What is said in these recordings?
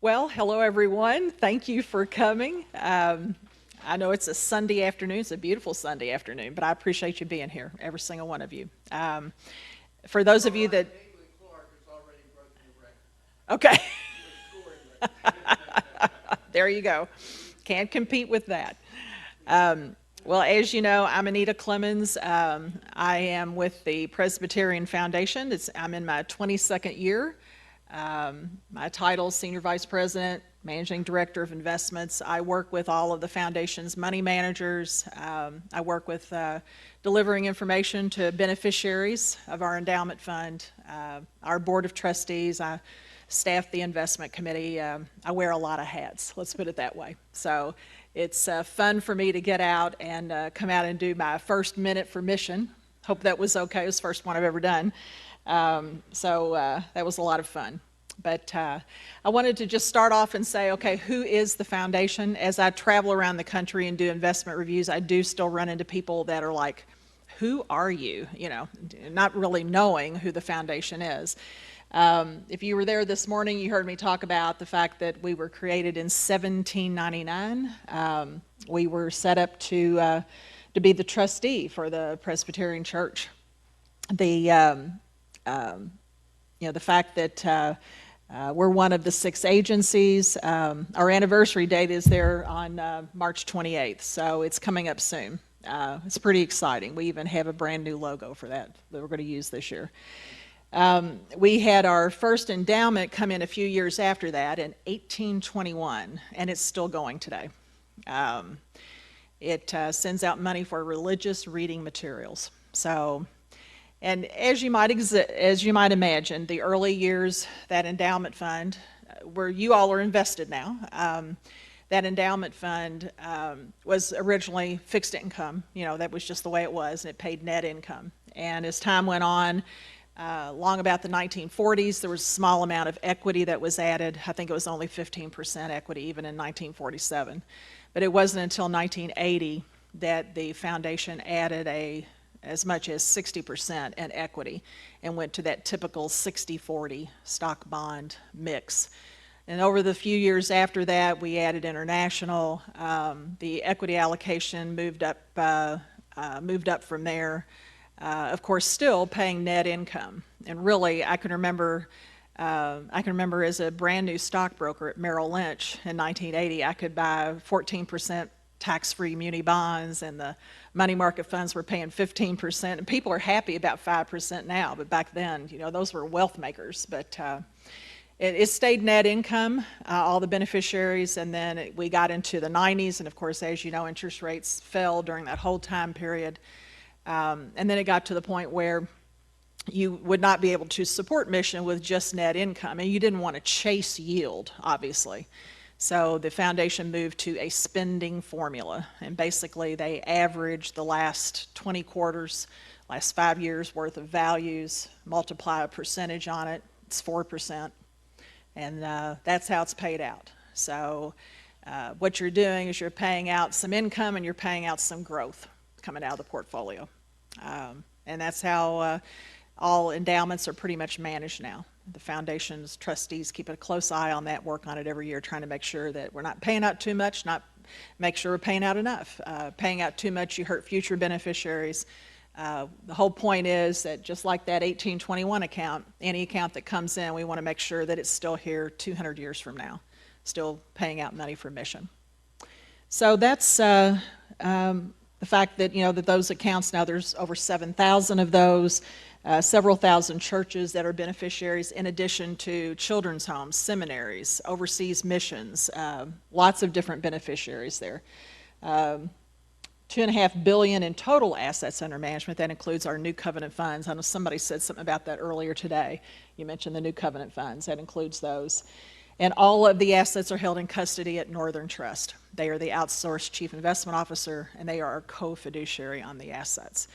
Well, hello everyone. Thank you for coming. I know it's a Sunday afternoon. It's a beautiful Sunday afternoon, but I appreciate you being here, every single one of you. For those of you that... Okay. There you go. Can't compete with that. Well, as you know, I'm Anita Clemons. I am with the Presbyterian Foundation. I'm in my 22nd year. My title is Senior Vice President, Managing Director of Investments. I work with all of the Foundation's money managers. I work with delivering information to beneficiaries of our endowment fund, our Board of Trustees. I staff the investment committee. I wear a lot of hats, let's put it that way. So it's fun for me to get out and come out and do my first minute for mission. Hope that was okay. It was the first one I've ever done. So that was a lot of fun. But I wanted to just start off and say, okay, who is the foundation? As I travel around the country and do investment reviews, I do still run into people that are like, who are you? You know, not really knowing who the foundation is. If you were there this morning, you heard me talk about the fact that we were created in 1799. We were set up to be the trustee for the Presbyterian Church. The fact that we're one of the 6 agencies. Our anniversary date is there on March 28th, so it's coming up soon. It's pretty exciting. We even have a brand new logo for that we're going to use this year. We had our first endowment come in a few years after that in 1821, and it's still going today. It sends out money for religious reading materials. So. And as you might imagine, the early years, that endowment fund, where you all are invested now, that endowment fund was originally fixed income. You know, that was just the way it was, and it paid net income. And as time went on, long about the 1940s, there was a small amount of equity that was added. I think it was only 15% equity, even in 1947. But it wasn't until 1980 that the foundation added as much as 60% in equity and went to that typical 60-40 stock bond mix. And over the few years after that, we added international. The equity allocation moved up from there. Of course, still paying net income. And really, I can remember as a brand new stockbroker at Merrill Lynch in 1980, I could buy 14% tax-free muni bonds, and the money market funds were paying 15%, and people are happy about 5% now, but back then, you know, those were wealth makers. But it stayed net income, all the beneficiaries, and then we got into the 90s, and of course, as you know, interest rates fell during that whole time period, and then it got to the point where you would not be able to support mission with just net income, and you didn't want to chase yield, obviously. So the foundation moved to a spending formula, and basically they average the last 20 quarters, last 5 years worth of values, multiply a percentage on it, it's 4%, and that's how it's paid out. So what you're doing is you're paying out some income and you're paying out some growth coming out of the portfolio. And that's how all endowments are pretty much managed now. The foundation's trustees keep a close eye on that, work on it every year, trying to make sure that we're not paying out too much, not make sure we're paying out enough. Paying out too much, you hurt future beneficiaries. The whole point is that just like that 1821 account, any account that comes in, we want to make sure that it's still here 200 years from now, still paying out money for mission. So that's the fact that, you know, that those accounts now, there's over 7,000 of those. Several thousand churches that are beneficiaries, in addition to children's homes, seminaries, overseas missions, lots of different beneficiaries there. $2.5 billion in total assets under management. That includes our New Covenant funds. I know somebody said something about that earlier today. You mentioned the New Covenant funds. That includes those. And all of the assets are held in custody at Northern Trust. They are the outsourced chief investment officer, and they are our co-fiduciary on the assets.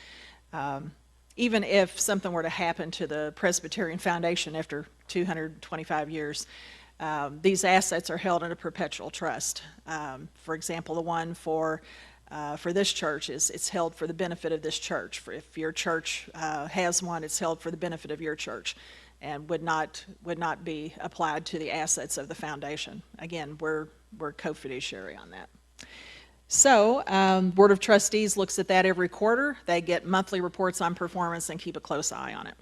Even if something were to happen to the Presbyterian Foundation after 225 years, these assets are held in a perpetual trust. For example, the one for this church it's held for the benefit of this church. If your church has one, it's held for the benefit of your church. and would not be applied to the assets of the foundation. Again, we're co-fiduciary on that. So, Board of Trustees looks at that every quarter. They get monthly reports on performance and keep a close eye on it.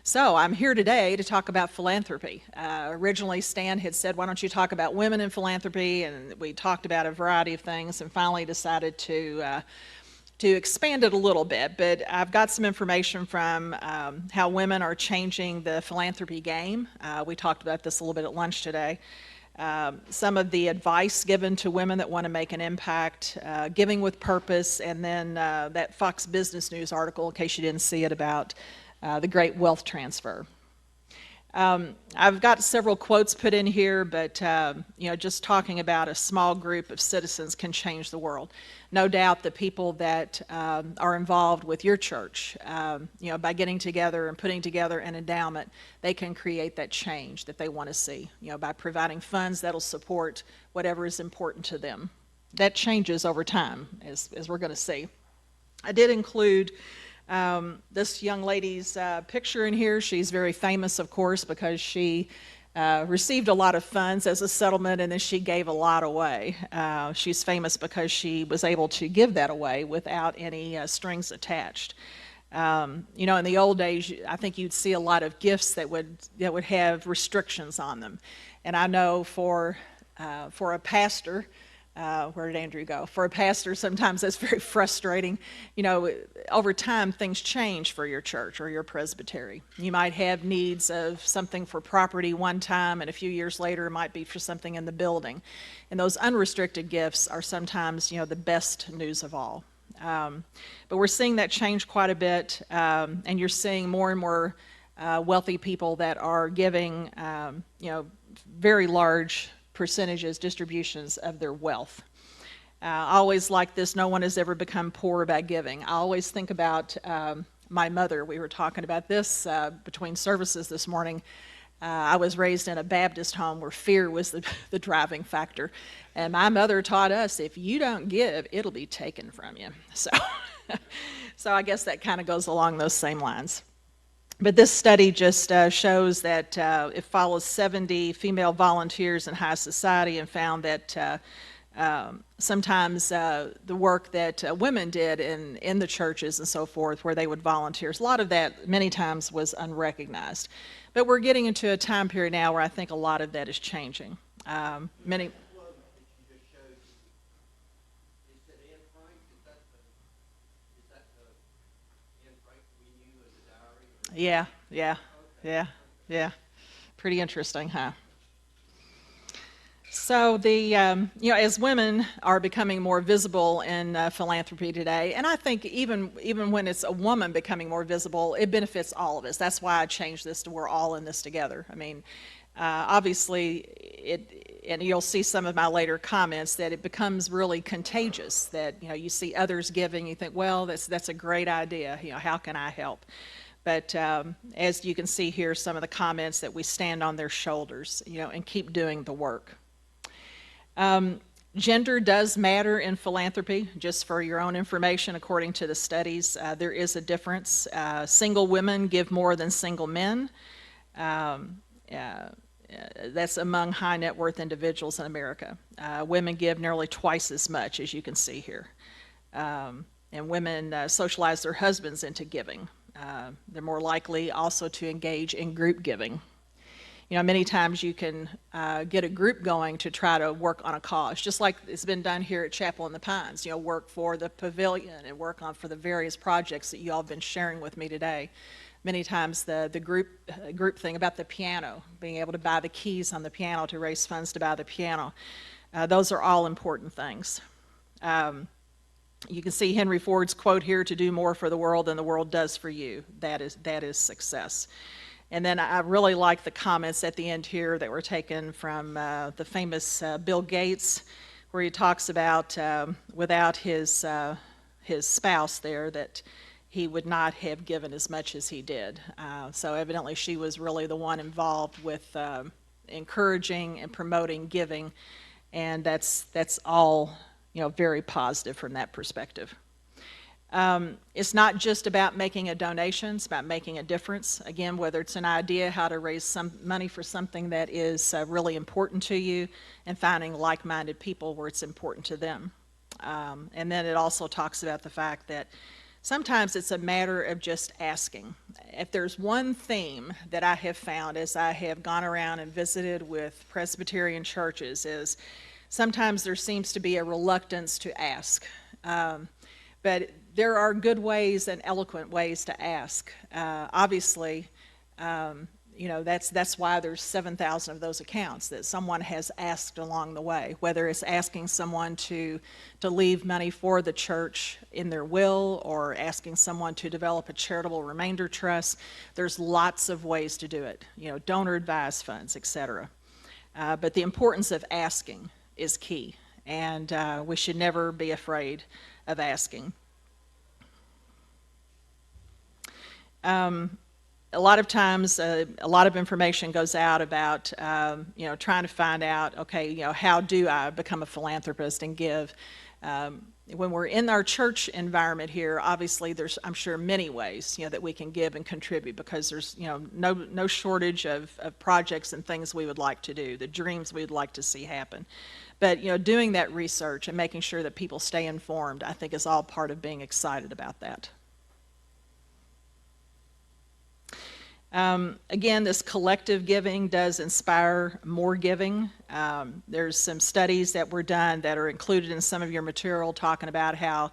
So I'm here today to talk about philanthropy. Originally, Stan had said, why don't you talk about women in philanthropy? And we talked about a variety of things and finally decided to expand it a little bit. But I've got some information from how women are changing the philanthropy game. We talked about this a little bit at lunch today. Some of the advice given to women that want to make an impact, giving with purpose, and then that Fox Business News article, in case you didn't see it, about the great wealth transfer. I've got several quotes put in here, but just talking about a small group of citizens can change the world. No doubt the people that are involved with your church, by getting together and putting together an endowment, they can create that change that they want to see, by providing funds that'll support whatever is important to them. That changes over time, as we're going to see. I did include this young lady's picture in here. She's very famous, of course, because she received a lot of funds as a settlement, and then she gave a lot away. She's famous because she was able to give that away without any strings attached. In the old days, I think you'd see a lot of gifts that would have restrictions on them. And I know for a pastor, where did Andrew go? For a pastor, sometimes that's very frustrating. Over time, things change for your church or your presbytery. You might have needs of something for property one time, and a few years later, it might be for something in the building. And those unrestricted gifts are sometimes, the best news of all. But we're seeing that change quite a bit, and you're seeing more and more wealthy people that are giving, very large percentages, distributions of their wealth. I always like this, no one has ever become poor by giving. I always think about my mother. We were talking about this between services this morning. I was raised in a Baptist home where fear was the driving factor. And my mother taught us, if you don't give, it'll be taken from you. So I guess that kind of goes along those same lines. But this study just shows that it follows 70 female volunteers in high society and found that sometimes the work that women did in the churches and so forth, where they would volunteer, a lot of that many times was unrecognized. But we're getting into a time period now where I think a lot of that is changing. Yeah. Pretty interesting, huh? So as women are becoming more visible in philanthropy today, and I think even when it's a woman becoming more visible, it benefits all of us. That's why I changed this to we're all in this together. I mean, obviously, and you'll see some of my later comments, that it becomes really contagious, that you see others giving, you think, well, that's a great idea, how can I help? But as you can see here, some of the comments that we stand on their shoulders, and keep doing the work. Gender does matter in philanthropy, just for your own information. According to the studies, there is a difference. Single women give more than single men. That's among high net worth individuals in America. Women give nearly twice as much, as you can see here. And women socialize their husbands into giving. They're more likely also to engage in group giving. Many times you can get a group going to try to work on a cause, just like it's been done here at Chapel in the Pines, work for the pavilion and work on for the various projects that you all have been sharing with me today. Many times the group thing about the piano, being able to buy the keys on the piano to raise funds to buy the piano, those are all important things. You can see Henry Ford's quote here, to do more for the world than the world does for you. That is success. And then I really like the comments at the end here that were taken from the famous Bill Gates, where he talks about without his spouse there, that he would not have given as much as he did. So evidently she was really the one involved with encouraging and promoting giving, and that's all very positive from that perspective. It's not just about making a donation, it's about making a difference. Again, whether it's an idea how to raise some money for something that is really important to you, and finding like-minded people where it's important to them. And then it also talks about the fact that sometimes it's a matter of just asking. If there's one theme that I have found as I have gone around and visited with Presbyterian churches, is sometimes there seems to be a reluctance to ask. But there are good ways and eloquent ways to ask. Obviously, that's why there's 7,000 of those accounts, that someone has asked along the way, whether it's asking someone to leave money for the church in their will, or asking someone to develop a charitable remainder trust. There's lots of ways to do it, donor advised funds, etc. But the importance of asking is key, and we should never be afraid of asking. A lot of times, a lot of information goes out about, trying to find out, okay, how do I become a philanthropist and give? When we're in our church environment here, obviously there's, I'm sure, many ways, that we can give and contribute, because there's, no shortage of projects and things we would like to do, the dreams we'd like to see happen. But, doing that research and making sure that people stay informed, I think, is all part of being excited about that. Again, this collective giving does inspire more giving. There's some studies that were done that are included in some of your material, talking about how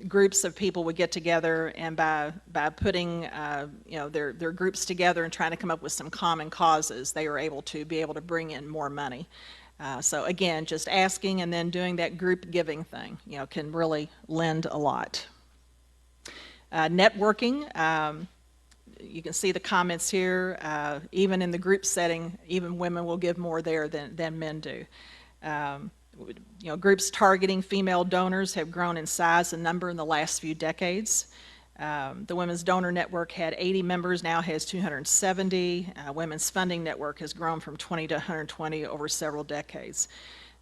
groups of people would get together, and by putting their groups together and trying to come up with some common causes, they were able to bring in more money. So again, just asking and then doing that group giving thing, can really lend a lot. Networking. You can see the comments here. Even in the group setting, even women will give more there than men do. Groups targeting female donors have grown in size and number in the last few decades. The Women's Donor Network had 80 members, now has 270. Women's Funding Network has grown from 20 to 120 over several decades,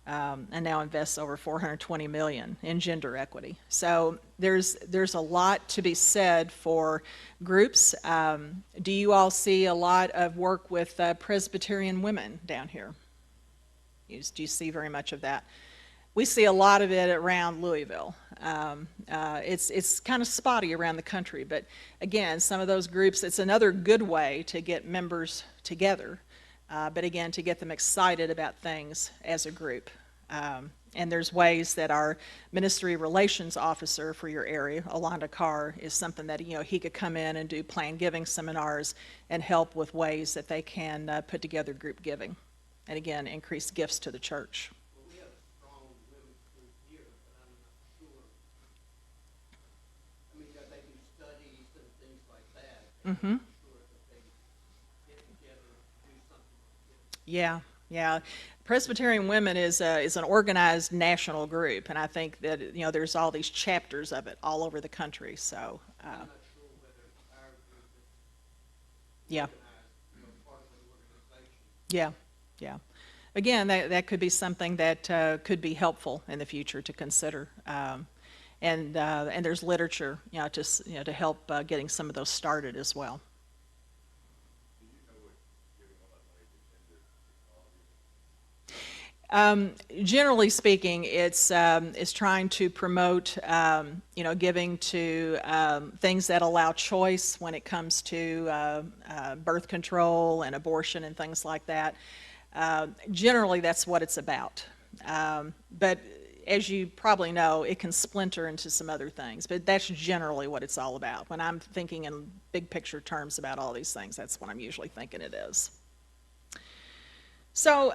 and now invests over $420 million in gender equity. So there's a lot to be said for groups. Do you all see a lot of work with Presbyterian women down here? Do you see very much of that? We see a lot of it around Louisville. It's kind of spotty around the country, but again, some of those groups, it's another good way to get members together, but again, to get them excited about things as a group. And there's ways that our ministry relations officer for your area, Alonda Carr, is something that he could come in and do planned giving seminars and help with ways that they can put together group giving, and again, increase gifts to the church. Well, we have a strong women's group here, but I'm not sure. I mean, they do studies and things like that. Mm-hmm. I'm sure that they get together and do something like this. Yeah. Presbyterian Women is an organized national group, and I think that there's all these chapters of it all over the country. So I'm not sure whether our group is yeah, organized, part of the organization. yeah. Again, that could be something that could be helpful in the future to consider. And there's literature, to help getting some of those started as well. Generally speaking, it's trying to promote, giving to things that allow choice when it comes to birth control and abortion and things like that. Generally, that's what it's about. But as you probably know, it can splinter into some other things. But that's generally what it's all about. When I'm thinking in big picture terms about all these things, that's what I'm usually thinking it is. So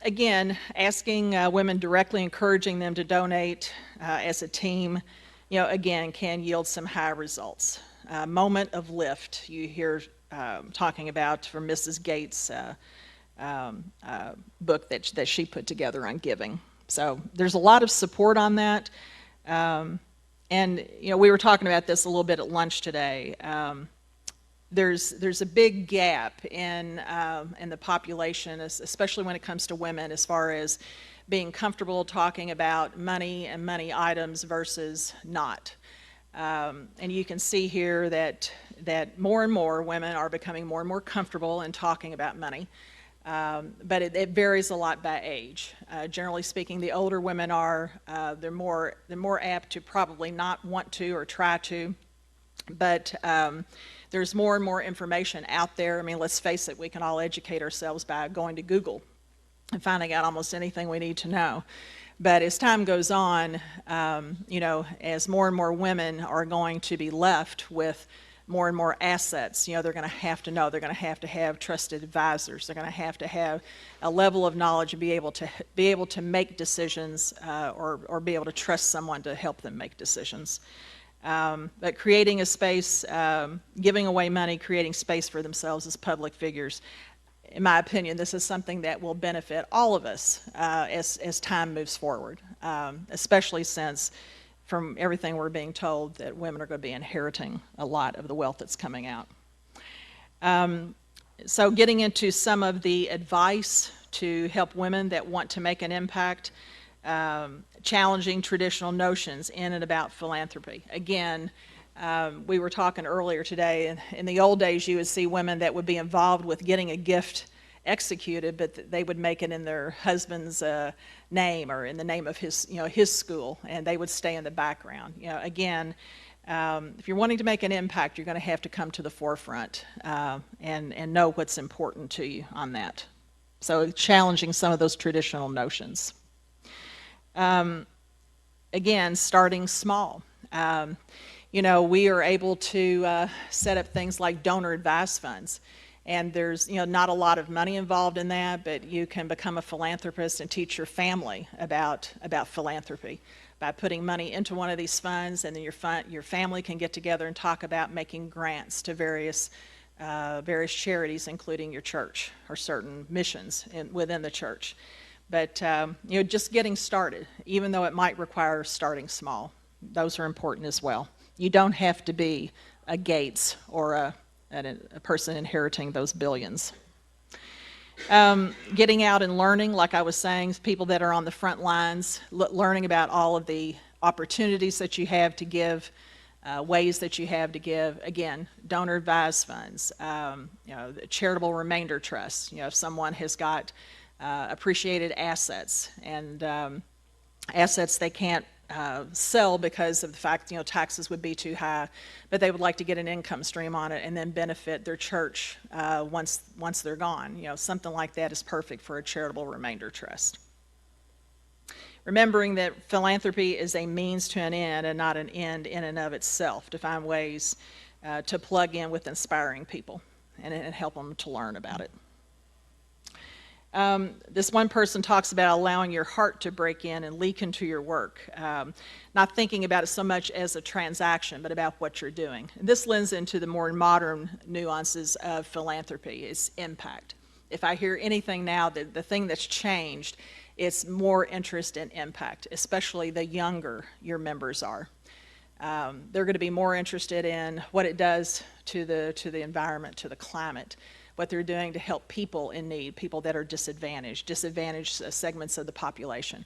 again, asking women directly, encouraging them to donate as a team, again, can yield some high results. Moment of lift, you hear talking about from Mrs. Gates' book that she put together on giving. So there's a lot of support on that. And we were talking about this a little bit at lunch today. There's a big gap in the population, especially when it comes to women, as far as being comfortable talking about money and money items versus not. And you can see here that more and more women are becoming more and more comfortable in talking about money. But it varies a lot by age. Generally speaking, the older women are, they're more apt to probably not want to or try to. But there's more and more information out there. I mean, let's face it, we can all educate ourselves by going to Google and finding out almost anything we need to know. But as time goes on, you know, as more and more women are going to be left with more and more assets, you know, they're going to have to know, they're going to have trusted advisors, they're going to have a level of knowledge and be able to make decisions, or be able to trust someone to help them make decisions. But creating a space, giving away money, creating space for themselves as public figures, in my opinion, this is something that will benefit all of us as time moves forward, especially since, from everything we're being told, that women are going to be inheriting a lot of the wealth that's coming out. So getting into some of the advice to help women that want to make an impact, challenging traditional notions in and about philanthropy. Again, we were talking earlier today, in the old days you would see women that would be involved with getting a gift executed, but they would make it in their husband's name or in the name of his, you know, his school, and they would stay in the background. You know, again, if you're wanting to make an impact, you're going to have to come to the forefront and know what's important to you on that. So challenging some of those traditional notions. Again, starting small. You know, we are able to set up things like donor advised funds. And there's, you know, not a lot of money involved in that, but you can become a philanthropist and teach your family about philanthropy by putting money into one of these funds, and then your family can get together and talk about making grants to various charities, including your church or certain missions within the church. But you know, just getting started, even though it might require starting small, those are important as well. You don't have to be a Gates or a person inheriting those billions. Getting out and learning, like I was saying, people that are on the front lines, learning about all of the opportunities that you have to give, ways that you have to give. Again, donor advised funds, you know, charitable remainder trusts. You know, if someone has got appreciated assets and assets they can't sell because of the fact, you know, taxes would be too high, but they would like to get an income stream on it and then benefit their church once they're gone. You know, something like that is perfect for a charitable remainder trust. Remembering that philanthropy is a means to an end and not an end in and of itself, to find ways to plug in with inspiring people and help them to learn about it. This one person talks about allowing your heart to break in and leak into your work, not thinking about it so much as a transaction, but about what you're doing. And this lends into the more modern nuances of philanthropy, its impact. If I hear anything now, the thing that's changed, it's more interest in impact, especially the younger your members are. They're going to be more interested in what it does to the environment, to the climate, what they're doing to help people in need, people that are disadvantaged segments of the population.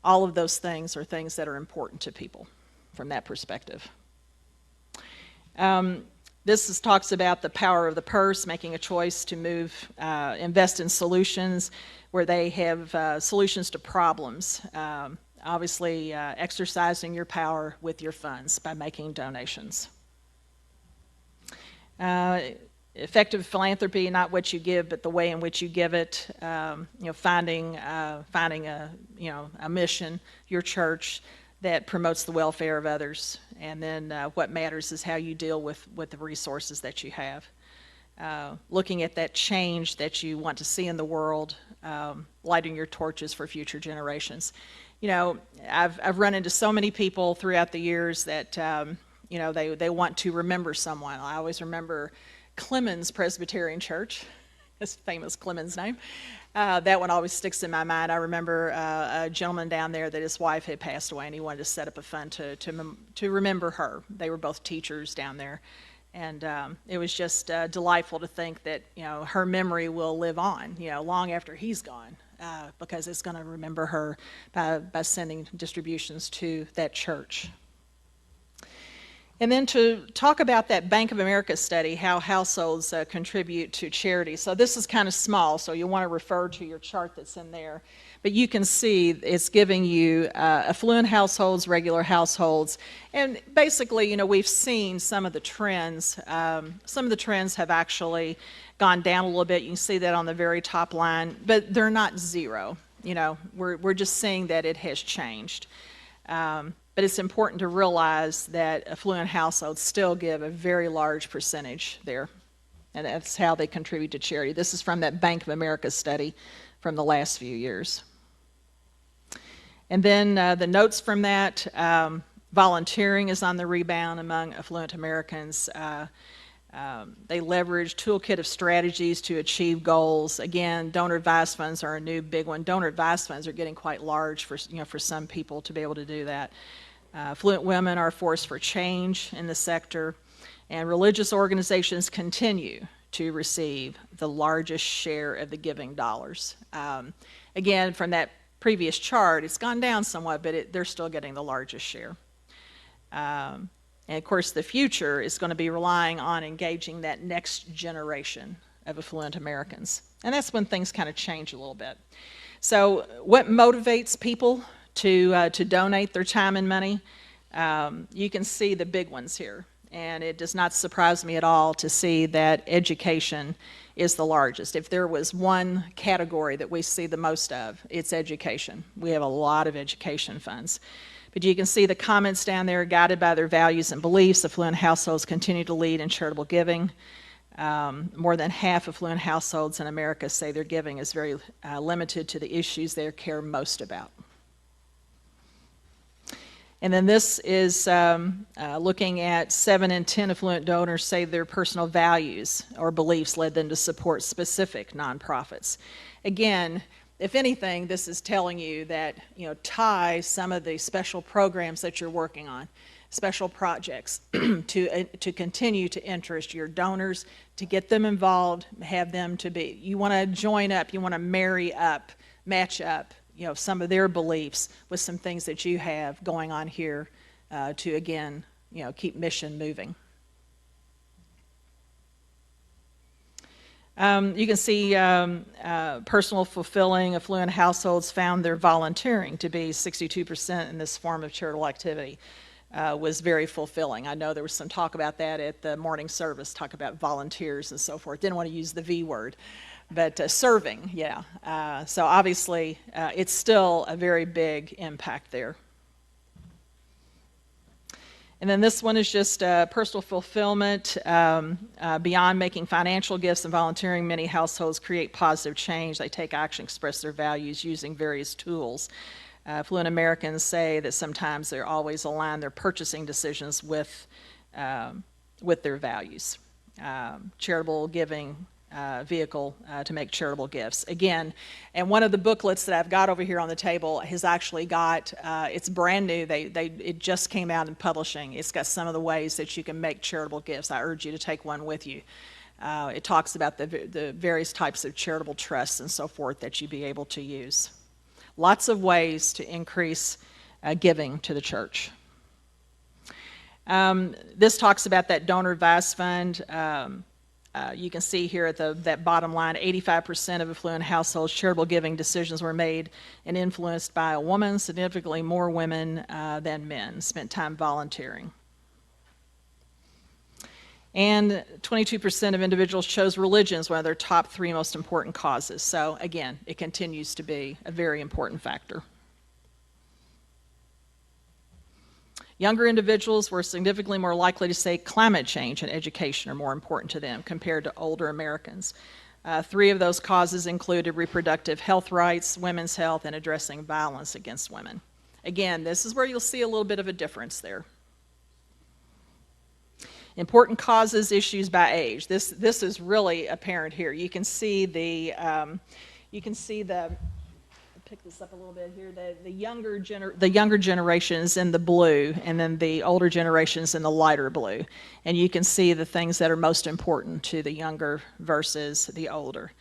All of those things are things that are important to people from that perspective. This talks about the power of the purse, making a choice to invest in solutions where they have solutions to problems. Obviously, exercising your power with your funds by making donations. Effective philanthropy, not what you give, but the way in which you give it. You know, finding a mission, your church, that promotes the welfare of others, and then what matters is how you deal with the resources that you have. Looking at that change that you want to see in the world, lighting your torches for future generations. You know, I've run into so many people throughout the years that you know, they want to remember someone. I always remember Clemons Presbyterian Church, his famous Clemons name. That one always sticks in my mind. I remember a gentleman down there that his wife had passed away, and he wanted to set up a fund to remember her. They were both teachers down there, and it was just delightful to think that, you know, her memory will live on, you know, long after he's gone, because it's going to remember her by sending distributions to that church. And then to talk about that Bank of America study, how households contribute to charity. So this is kind of small, so you'll want to refer to your chart that's in there. But you can see it's giving you affluent households, regular households, and basically, we've seen some of the trends. Some of the trends have actually gone down a little bit. You can see that on the very top line, but they're not zero. We're just seeing that it has changed. But it's important to realize that affluent households still give a very large percentage there, and that's how they contribute to charity. This is from that Bank of America study from the last few years. And then the notes from that, volunteering is on the rebound among affluent Americans. They leverage toolkit of strategies to achieve goals. Again, donor advised funds are a new big one. Donor advised funds are getting quite large for some people to be able to do that. Affluent women are a force for change in the sector, and religious organizations continue to receive the largest share of the giving dollars. Again, from that previous chart, it's gone down somewhat, but they're still getting the largest share. And of course, the future is going to be relying on engaging that next generation of affluent Americans. And that's when things kind of change a little bit. So what motivates people to donate their time and money? You can see the big ones here. And it does not surprise me at all to see that education is the largest. If there was one category that we see the most of, it's education. We have a lot of education funds. But you can see the comments down there, guided by their values and beliefs, affluent households continue to lead in charitable giving. More than half affluent households in America say their giving is very limited to the issues they care most about. And then this is looking at 7 in 10 affluent donors say their personal values or beliefs led them to support specific nonprofits. Again, if anything, this is telling you that, tie some of the special programs that you're working on, special projects, to continue to interest your donors, to get them involved, have them to be, you want to join up, you want to marry up, match up, some of their beliefs with some things that you have going on here to, again, keep mission moving. You can see personal fulfilling affluent households found their volunteering to be 62% in this form of charitable activity was very fulfilling. I know there was some talk about that at the morning service, talk about volunteers and so forth. Didn't want to use the V word, but serving, yeah. So obviously it's still a very big impact there. And then this one is just personal fulfillment. Beyond making financial gifts and volunteering, many households create positive change. They take action, express their values using various tools. Affluent Americans say that sometimes they're always align their purchasing decisions with their values. Charitable giving vehicle to make charitable gifts. Again, and one of the booklets that I've got over here on the table has actually got, it's brand new, it just came out in publishing. It's got some of the ways that you can make charitable gifts. I urge you to take one with you. It talks about the various types of charitable trusts and so forth that you'd be able to use. Lots of ways to increase giving to the church. This talks about that donor advised fund. You can see here at that bottom line, 85% of affluent households' charitable giving decisions were made and influenced by a woman. Significantly more women than men spent time volunteering. And 22% of individuals chose religion as one of their top 3 most important causes. So again, it continues to be a very important factor. Younger individuals were significantly more likely to say climate change and education are more important to them compared to older Americans. 3 of those causes included reproductive health rights, women's health, and addressing violence against women. Again, this is where you'll see a little bit of a difference there. Important causes, issues by age. This is really apparent here. You can see pick this up a little bit here. The younger generations in the blue, and then the older generations in the lighter blue, and you can see the things that are most important to the younger versus the older.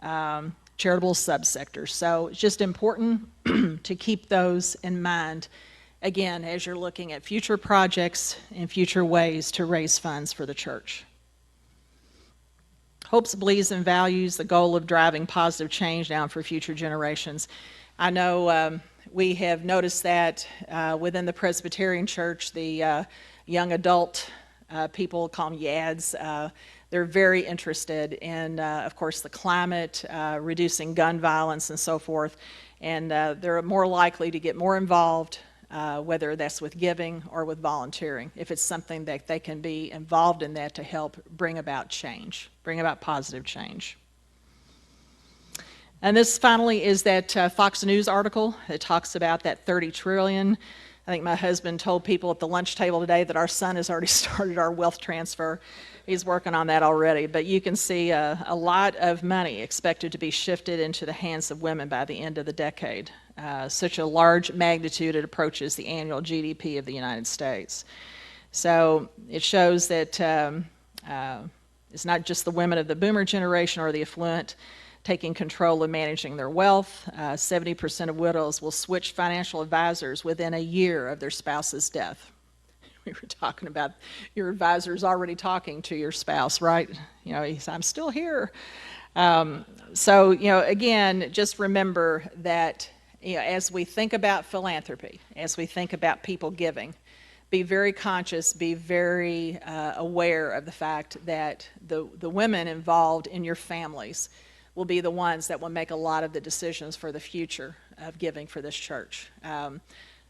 Charitable subsectors. So it's just important to keep those in mind again, as you're looking at future projects and future ways to raise funds for the church. Hopes, beliefs, and values, the goal of driving positive change down for future generations. I know we have noticed that within the Presbyterian Church, the young adult people, call them YADs, they're very interested in, of course, the climate, reducing gun violence and so forth, and they're more likely to get more involved, whether that's with giving or with volunteering, if it's something that they can be involved in that to help bring about change, bring about positive change. And this finally is that Fox News article that talks about that 30 trillion. I think my husband told people at the lunch table today that our son has already started our wealth transfer. He's working on that already. But you can see a lot of money expected to be shifted into the hands of women by the end of the decade. Such a large magnitude, it approaches the annual GDP of the United States. So it shows that it's not just the women of the boomer generation or the affluent taking control of managing their wealth. 70% of widows will switch financial advisors within a year of their spouse's death. We were talking about your advisor's already talking to your spouse, right? You know, he's, I'm still here. So, you know, again, just remember that, you know, as we think about philanthropy, as we think about people giving, be very conscious, be very aware of the fact that the women involved in your families will be the ones that will make a lot of the decisions for the future of giving for this church.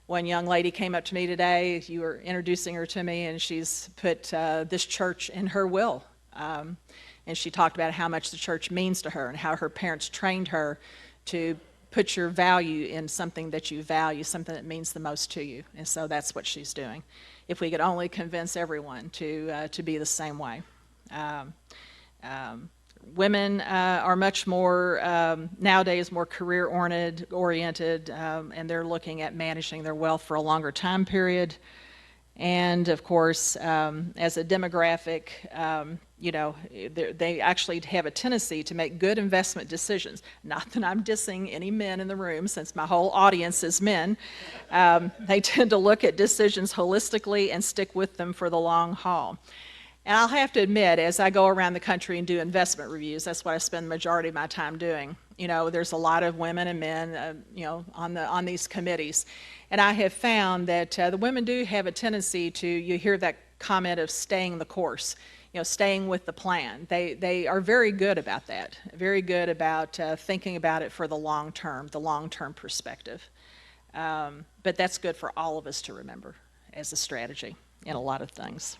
One young lady came up to me today, you were introducing her to me, and she's put this church in her will. And she talked about how much the church means to her and how her parents trained her to put your value in something that you value, something that means the most to you. And so that's what she's doing. If we could only convince everyone to be the same way. Women are much more, nowadays, more career-oriented, and they're looking at managing their wealth for a longer time period. And, of course, as a demographic, you know, they actually have a tendency to make good investment decisions. Not that I'm dissing any men in the room, since my whole audience is men. They tend to look at decisions holistically and stick with them for the long haul. And I'll have to admit, as I go around the country and do investment reviews, that's what I spend the majority of my time doing. You know, there's a lot of women and men, you know, on these committees. And I have found that the women do have a tendency to, you hear that comment of staying the course, you know, staying with the plan. They are very good about that, very good about thinking about it for the long term perspective. But that's good for all of us to remember as a strategy in a lot of things.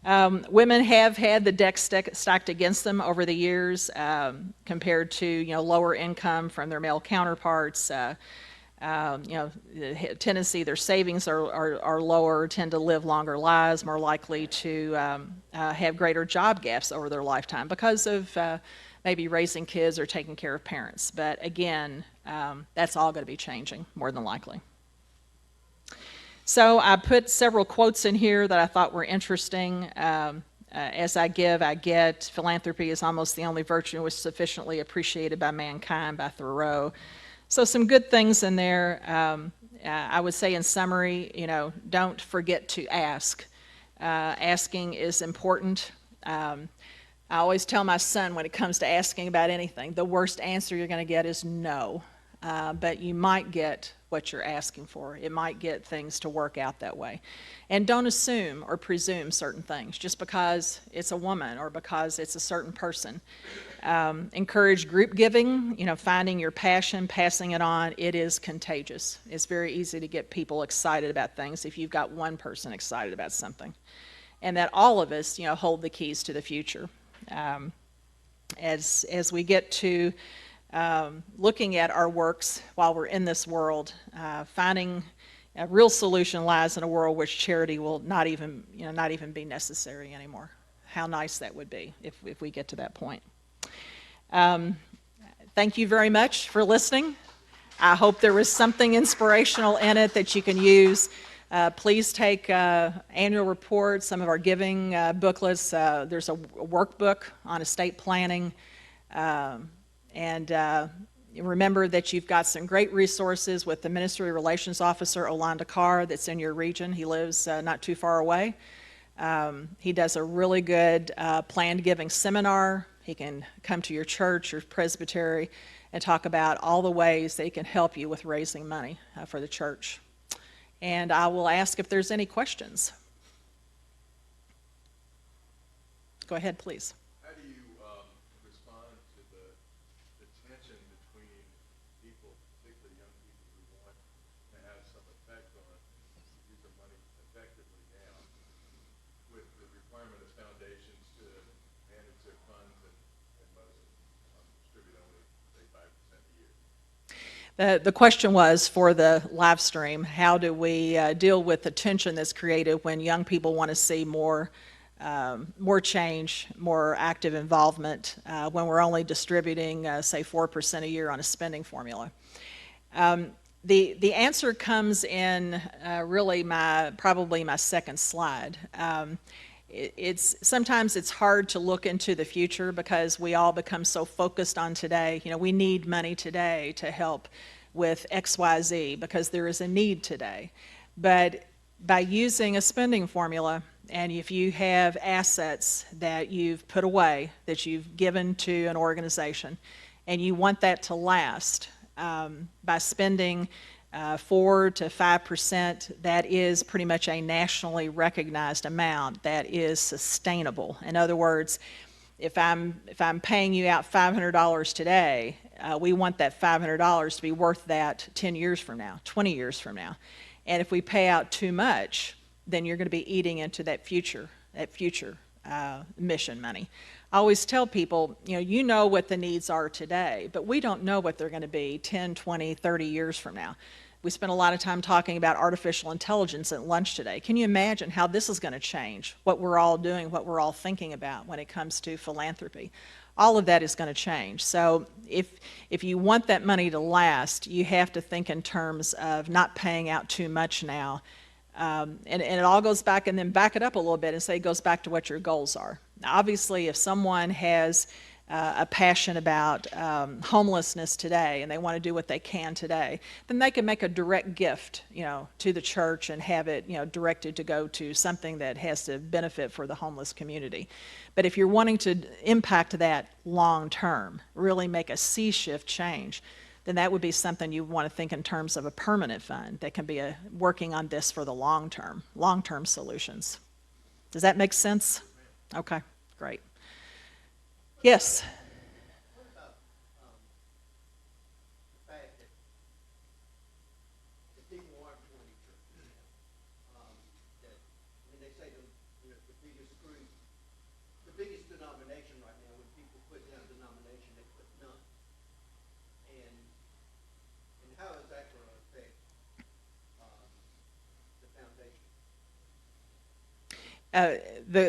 Women have had the deck stacked against them over the years compared to, you know, lower income from their male counterparts. You know, the tendency, their savings are lower, tend to live longer lives, more likely to have greater job gaps over their lifetime because of maybe raising kids or taking care of parents. But again, that's all going to be changing, more than likely. So I put several quotes in here that I thought were interesting. As I give, I get. Philanthropy is almost the only virtue which is sufficiently appreciated by mankind, by Thoreau. So some good things in there. I would say in summary, you know, don't forget to ask. Asking is important. I always tell my son when it comes to asking about anything, the worst answer you're going to get is no. But you might get what you're asking for. It might get things to work out that way. And don't assume or presume certain things just because it's a woman or because it's a certain person. Encourage group giving, you know, finding your passion, passing it on. It is contagious. It's very easy to get people excited about things if you've got one person excited about something. And that all of us, you know, hold the keys to the future. As we get to looking at our works while we're in this world, finding a real solution lies in a world which charity will not even be necessary anymore. How nice that would be if we get to that point. Thank you very much for listening. I hope there was something inspirational in it that you can use. Please take annual reports, some of our giving booklets. There's a workbook on estate planning. And Remember that you've got some great resources with the Ministry Relations Officer, Olanda Carr, that's in your region. He lives not too far away. He does a really good planned giving seminar. He can come to your church or presbytery and talk about all the ways that he can help you with raising money for the church. And I will ask if there's any questions. Go ahead, please. How do you respond to the tension between people, particularly young people who want to have some effect on use of money effectively now, with the requirement of foundations to manage their funds and most distribute only, say, 5% a year? The question was for the live stream, how do we deal with the tension that's created when young people want to see more change, more active involvement when we're only distributing, say, 4% a year on a spending formula? The answer comes in really probably my second slide. Sometimes it's hard to look into the future because we all become so focused on today. You know, we need money today to help with XYZ because there is a need today. But by using a spending formula, and if you have assets that you've put away, that you've given to an organization, and you want that to last, by spending 4 to 5%, that is pretty much a nationally recognized amount that is sustainable. In other words, if I'm paying you out $500 today, we want that $500 to be worth that 10 years from now, 20 years from now. And if we pay out too much, then you're going to be eating into that future mission money. I always tell people, you know what the needs are today, but we don't know what they're going to be 10, 20, 30 years from now. We spent a lot of time talking about artificial intelligence at lunch today. Can you imagine how this is going to change what we're all doing, what we're all thinking about when it comes to philanthropy? All of that is going to change. So if you want that money to last, you have to think in terms of not paying out too much now. And it all goes back, and then back it up a little bit and say it goes back to what your goals are. Now, obviously, if someone has a passion about homelessness today and they want to do what they can today, then they can make a direct gift, to the church and have it, directed to go to something that has to benefit for the homeless community. But if you're wanting to impact that long term, really make a sea shift change, then that would be something you want to think in terms of a permanent fund that can be working on this for the long-term solutions. Does that make sense? Okay, great. Yes? What about the fact that people aren't going to church now? They say the biggest denomination right now, when people put down a denomination, they put none. And how is that going to affect the foundation?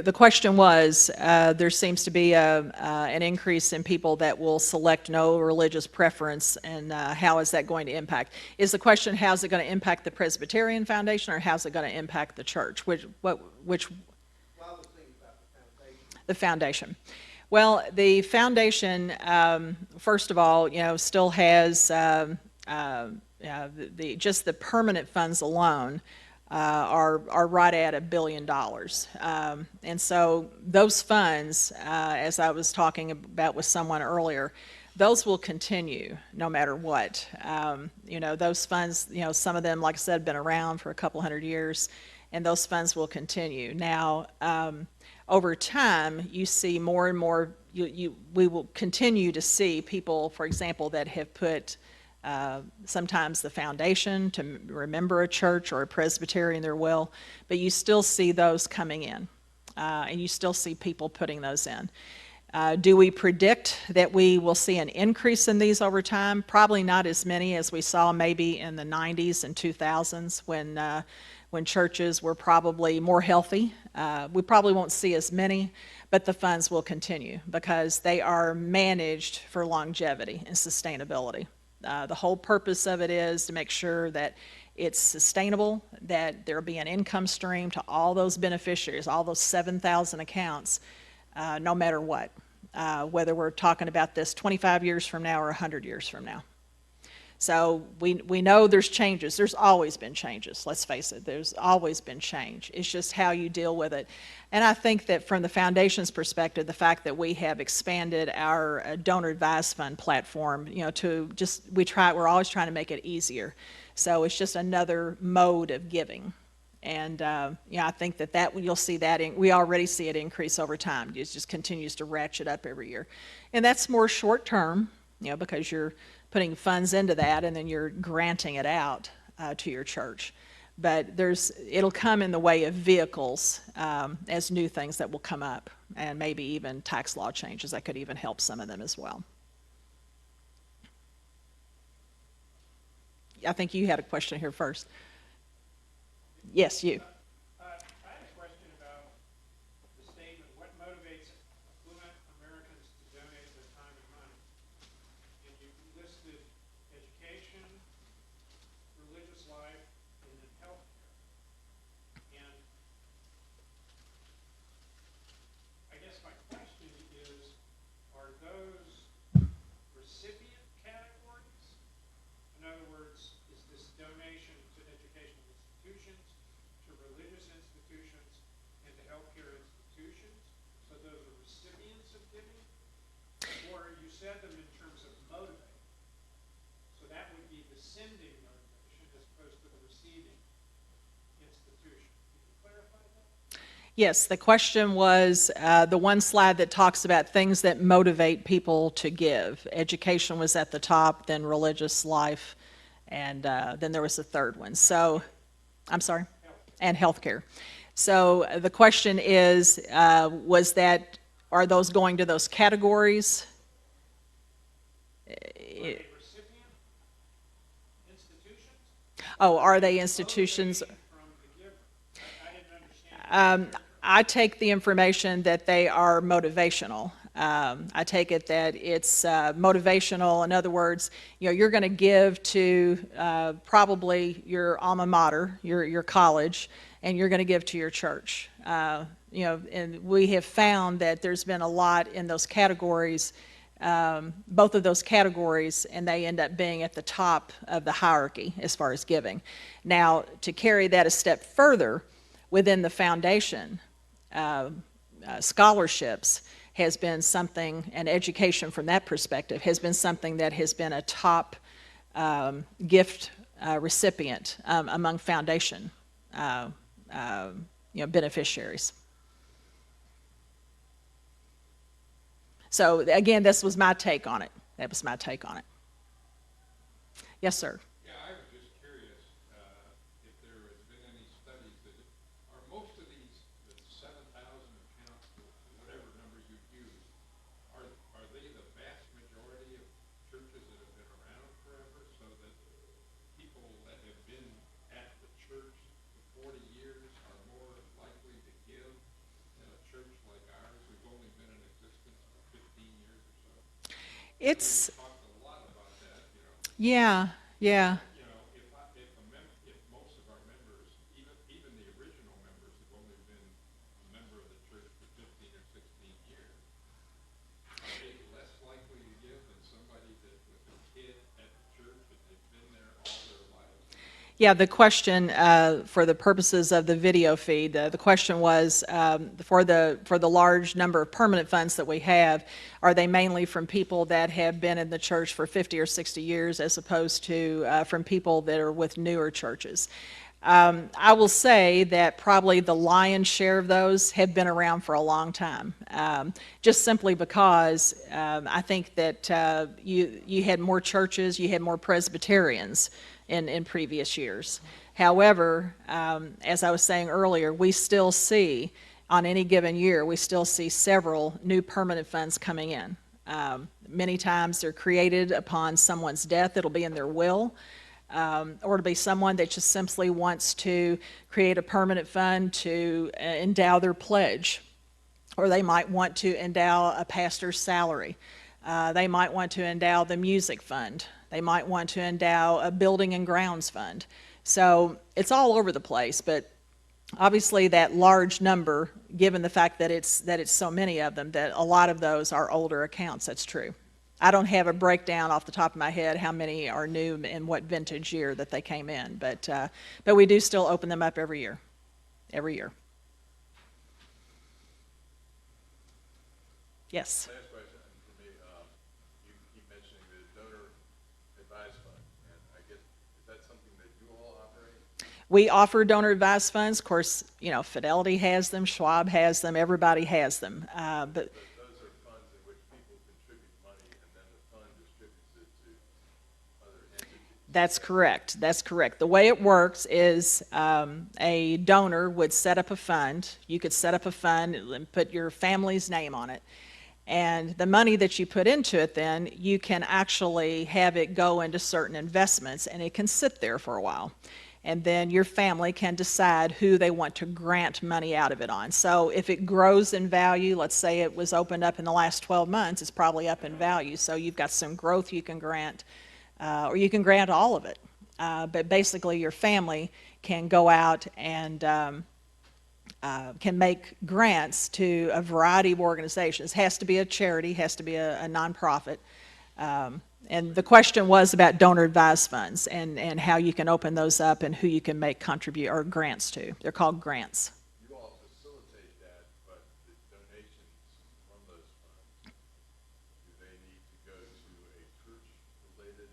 The question was, there seems to be an increase in people that will select no religious preference, and how is that going to impact? Is the question, how is it going to impact the Presbyterian Foundation, or how is it going to impact the church? Which? Well, I was thinking about the foundation. Well, the foundation, first of all, still has just the permanent funds alone are right at $1 billion. And so those funds, as I was talking about with someone earlier, those will continue no matter what. Those funds, some of them, like I said, have been around for a couple hundred years, and those funds will continue. Now, over time, you see more and more, we will continue to see people, for example, that have put sometimes the foundation to remember a church or a presbytery in their will, but you still see those coming in, and you still see people putting those in. Do we predict that we will see an increase in these over time? Probably not as many as we saw maybe in the 90s and 2000s when churches were probably more healthy. We probably won't see as many, but the funds will continue because they are managed for longevity and sustainability. The whole purpose of it is to make sure that it's sustainable, that there will be an income stream to all those beneficiaries, all those 7,000 accounts, no matter what, whether we're talking about this 25 years from now or 100 years from now. So we know there's changes. There's always been changes, let's face it. There's always been change. It's just how you deal with it. And I think that from the foundation's perspective, the fact that we have expanded our donor advised fund platform, to just, we're always trying to make it easier. So it's just another mode of giving. And, I think that you'll see that, we already see it increase over time. It just continues to ratchet up every year. And that's more short term, because you're putting funds into that and then you're granting it out to your church. But it'll come in the way of vehicles as new things that will come up, and maybe even tax law changes that could even help some of them as well. I think you had a question here first. Yes, you. I had a question about the statement, what motivates affluent Americans to donate their time and money? And you listed education, religious life, and then healthcare. And I guess my question is, are those recipient categories? In other words, is this donation to educational institutions, to religious institutions, and to healthcare institutions? So those are recipients of giving? Or you said them in terms of motivating. So that would be the sending motivation as opposed to the receiving institution. Can you clarify that? Yes, the question was the one slide that talks about things that motivate people to give. Education was at the top, then religious life, and then there was a third one. So, I'm sorry? And healthcare. So the question is, are those going to those categories? Are they recipient institutions? Oh, are they institutions? Motivating from the giver. I didn't understand. I take the information that they are motivational. I take it that it's motivational. In other words, you're going to give to probably your alma mater, your college, and you're going to give to your church. And we have found that there's been a lot in those categories, both of those categories, and they end up being at the top of the hierarchy as far as giving. Now, to carry that a step further within the foundation, scholarships has been something, and education from that perspective has been something that has been a top gift recipient among foundation beneficiaries. So again, this was my take on it. That was my take on it. Yes, sir. Yeah, I was just curious if there has been any studies that are most of these, the 7,000 accounts, whatever number you use, are they the vast majority of churches that have been around forever, so that people that have been at the church for 40 years are more likely to give than a church like ours? We've only been in existence for 15 years or so. It's, We talked a lot about that, yeah. If most of our members, even the original members, have only been a member of the church for 15 or 16 years, are they less likely to give than somebody that was a kid at the church and they've been there all their lives? Yeah, the question, for the purposes of the video feed, the question was, for the large number of permanent funds that we have, are they mainly from people that have been in the church for 50 or 60 years as opposed to from people that are with newer churches? I will say that probably the lion's share of those have been around for a long time, just simply because I think that you had more churches, you had more Presbyterians in previous years. However, as I was saying earlier, we still see, on any given year, we still see several new permanent funds coming in. Many times they're created upon someone's death. It'll be in their will. Or it'll be someone that just simply wants to create a permanent fund to endow their pledge. Or they might want to endow a pastor's salary. They might want to endow the music fund. They might want to endow a building and grounds fund. So it's all over the place, but obviously that large number, given the fact that it's so many of them, that a lot of those are older accounts. That's true. I don't have a breakdown off the top of my head how many are new and what vintage year that they came in, but we do still open them up every year. Every year. Yes. Last question for me, you keep mentioning the donor advised fund, and I guess, is that something that you all operate? We offer donor advised funds. Of course, you know, Fidelity has them, Schwab has them, everybody has them. But Those are funds in which people contribute money, and then the fund distributes it to other entities. that's correct. That's correct. The way it works is a donor would set up a fund. You could set up a fund and put your family's name on it. And the money that you put into it, then you can actually have it go into certain investments, and it can sit there for a while. And then your family can decide who they want to grant money out of it on. So if it grows in value, let's say it was opened up in the last 12 months, it's probably up in value. So you've got some growth you can grant, or you can grant all of it. But basically your family can go out and can make grants to a variety of organizations. Has to be a charity, has to be a nonprofit. And the question was about donor advised funds and how you can open those up and who you can make or grants to. They're called grants. You all facilitate that, but the donations from those funds, do they need to go to a church-related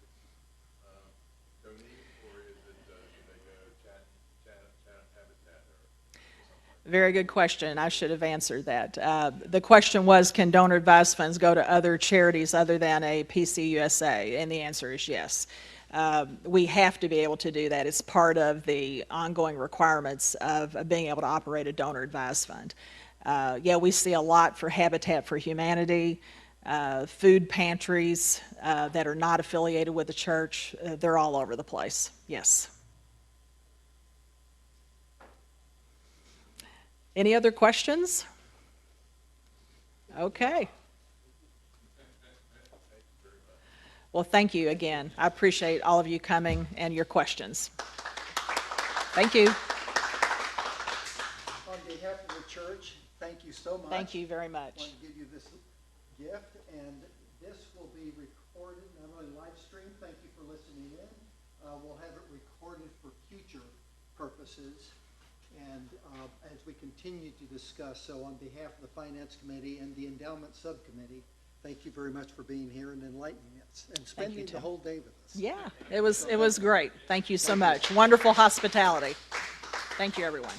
donee, or is it, do they go Chatham Habitat or something? Very good question. I should have answered that. The question was, can donor advised funds go to other charities other than a PCUSA? And the answer is yes. We have to be able to do that. It's part of the ongoing requirements of being able to operate a donor advised fund. Yeah, we see a lot for Habitat for Humanity, food pantries that are not affiliated with the church. They're all over the place. Yes. Any other questions? Okay. Well, thank you again. I appreciate all of you coming and your questions. Thank you. On behalf of the church, thank you so much. Thank you very I much. want to give you this gift, and this will be recorded, not only live stream, thank you for listening in. We'll have it recorded for future purposes, and as we continue to discuss, so on behalf of the Finance Committee and the Endowment Subcommittee, thank you very much for being here and enlightening us, and spending the Tim. whole day with us. Yeah, it was great. Thank you so much. Wonderful hospitality. Thank you, everyone.